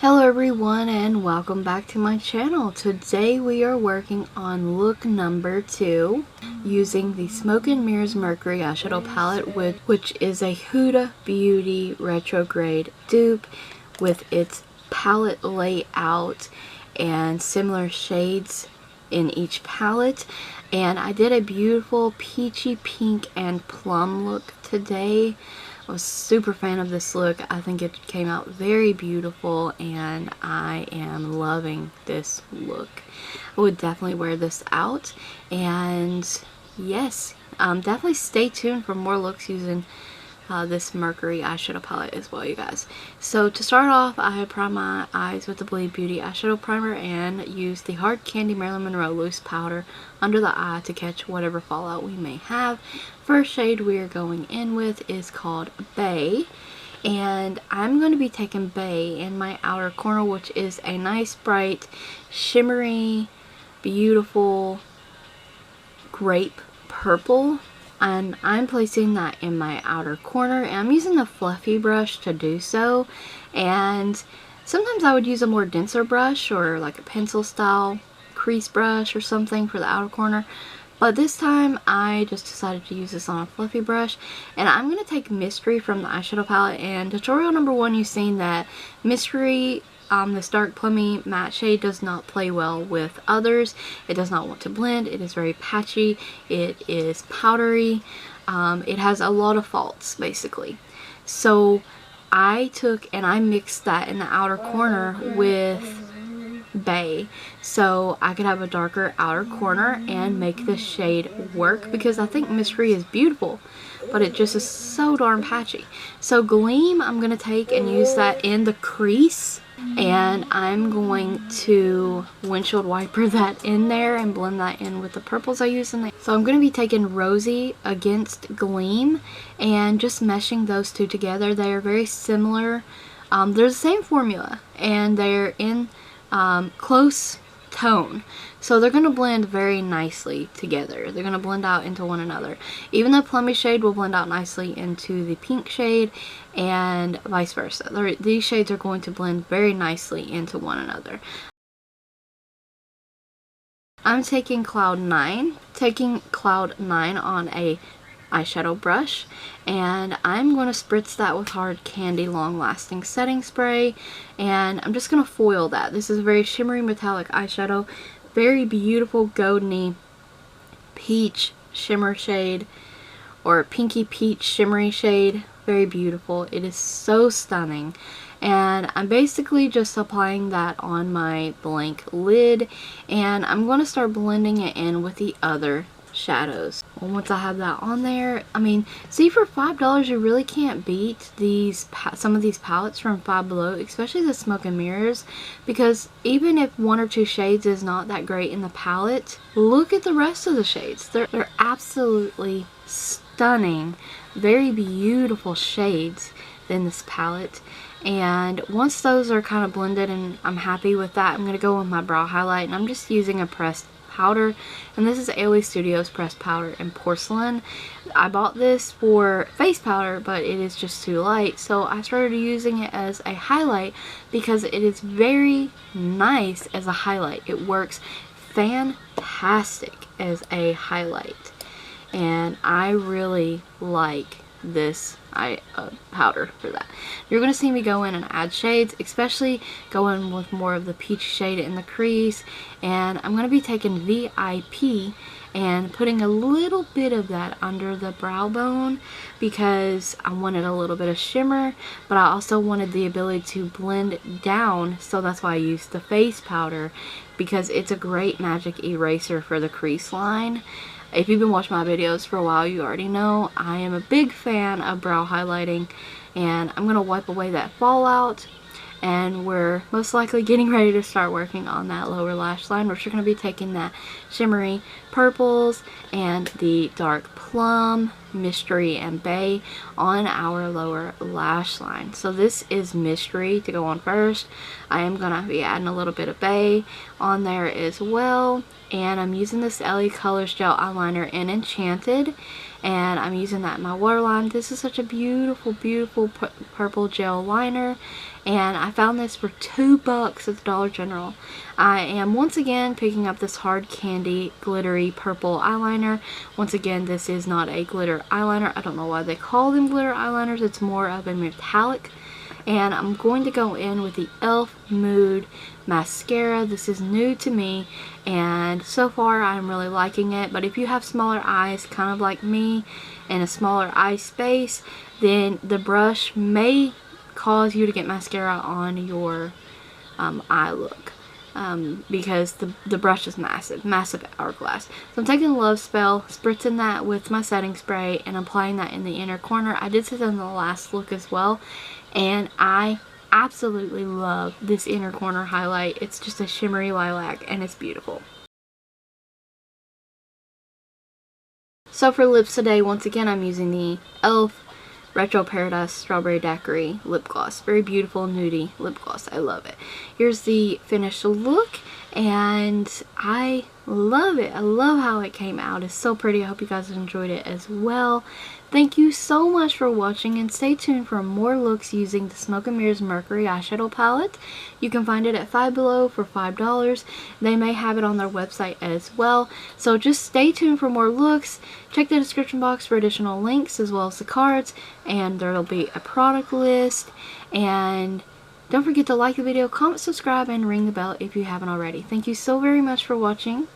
Hello everyone and welcome back to my channel. Today we are working on look number 2 using the Smoke and Mirrors Mercury eyeshadow palette, which is a Huda Beauty retrograde dupe with its palette layout and similar shades in each palette. And I did a beautiful peachy pink and plum look today. I was super fan of this look. I think it came out very beautiful and I am loving this look. I would definitely wear this out, and yes, definitely stay tuned for more looks using this Mercury eyeshadow palette as well, you guys. So to start off, I primed my eyes with the Bleed Beauty eyeshadow primer and used the Hard Candy Marilyn Monroe loose powder under the eye to catch whatever fallout we may have. First shade we are going in with is called Bay, and I'm going to be taking Bay in my outer corner, which is a nice bright shimmery beautiful grape purple. And I'm placing that in my outer corner, and I'm using the fluffy brush to do so. And sometimes I would use a more denser brush or like a pencil style crease brush or something for the outer corner, but this time I just decided to use this on a fluffy brush. And I'm going to take Mystery from the eyeshadow palette, and tutorial number 1 you've seen that Mystery, this dark plummy matte shade, does not play well with others. It does not want to blend. It is very patchy. It is powdery. It has a lot of faults basically. So I took and I mixed that in the outer corner with Bay so I could have a darker outer corner and make this shade work, because I think Mystery is beautiful, but it just is so darn patchy. So Gleam, I'm going to take and use that in the crease, and I'm going to windshield wiper that in there and blend that in with the purples I use in there. So I'm going to be taking Rosy against Gleam and just meshing those two together. They are very similar. They're the same formula and they're in close tone, so they're going to blend very nicely together. They're going to blend out into one another. Even the plummy shade will blend out nicely into the pink shade and vice versa. These shades are going to blend very nicely into one another. I'm taking Cloud 9 on a eyeshadow brush, and I'm going to spritz that with Hard Candy Long Lasting Setting Spray, and I'm just going to foil that. This is a very shimmery metallic eyeshadow, very beautiful goldeny peach shimmer shade, or pinky peach shimmery shade. Very beautiful. It is so stunning, and I'm basically just applying that on my blank lid, and I'm going to start blending it in with the other shadows. Well, once I have that on there, I mean, see, for $5 you really can't beat some of these palettes from Five Below, especially the Smoke and Mirrors, because even if 1 or 2 shades is not that great in the palette, look at the rest of the shades. They're absolutely stunning, very beautiful shades in this palette. And once those are kind of blended and I'm happy with that, I'm going to go with my brow highlight, and I'm just using a pressed powder, and this is AOE Studios pressed powder in porcelain. I bought this for face powder, but it is just too light, so I started using it as a highlight because it is very nice as a highlight. It works fantastic as a highlight, and I really like this powder for that. You're going to see me go in and add shades, especially go in with more of the peach shade in the crease, and I'm going to be taking VIP and putting a little bit of that under the brow bone because I wanted a little bit of shimmer, but I also wanted the ability to blend down, so that's why I used the face powder, because it's a great magic eraser for the crease line. If you've been watching my videos for a while, you already know I am a big fan of brow highlighting, and I'm going to wipe away that fallout, and we're most likely getting ready to start working on that lower lash line, which we're going to be taking that shimmery purples and the dark plum, Mystery, and Bay on our lower lash line. So this is Mystery to go on first. I am going to be adding a little bit of Bay on there as well, and I'm using this LaColors gel eyeliner in Enchanted, and I'm using that in my waterline. This is such a beautiful, beautiful purple gel liner, and I found this for $2 at the Dollar General. I am once again picking up this hard candy glittery purple eyeliner. Once again, this is not a glitter eyeliner. I don't know why they call them glitter eyeliners. It's more of a metallic. And I'm going to go in with the e.l.f. Mood Mascara. This is new to me, and so far I'm really liking it. But if you have smaller eyes, kind of like me, and a smaller eye space, then the brush may cause you to get mascara on your eye look. Because the brush is massive hourglass. So I'm taking Love Spell, spritzing that with my setting spray, and applying that in the inner corner. I did this in the last look as well, and I absolutely love this inner corner highlight. It's just a shimmery lilac, and it's beautiful. So for lips today, once again, I'm using the e.l.f. Retro Paradise Strawberry Daiquiri lip gloss. Very beautiful, nudie lip gloss. I love it. Here's the finished look, and I love it. I love how it came out. It's so pretty. I hope you guys enjoyed it as well. Thank you so much for watching, and stay tuned for more looks using the Smoke and Mirrors Mercury eyeshadow palette. You can find it at Five Below for $5. They may have it on their website as well. So just stay tuned for more looks. Check the description box for additional links as well as the cards, and there will be a product list. And don't forget to like the video, comment, subscribe, and ring the bell if you haven't already. Thank you so very much for watching.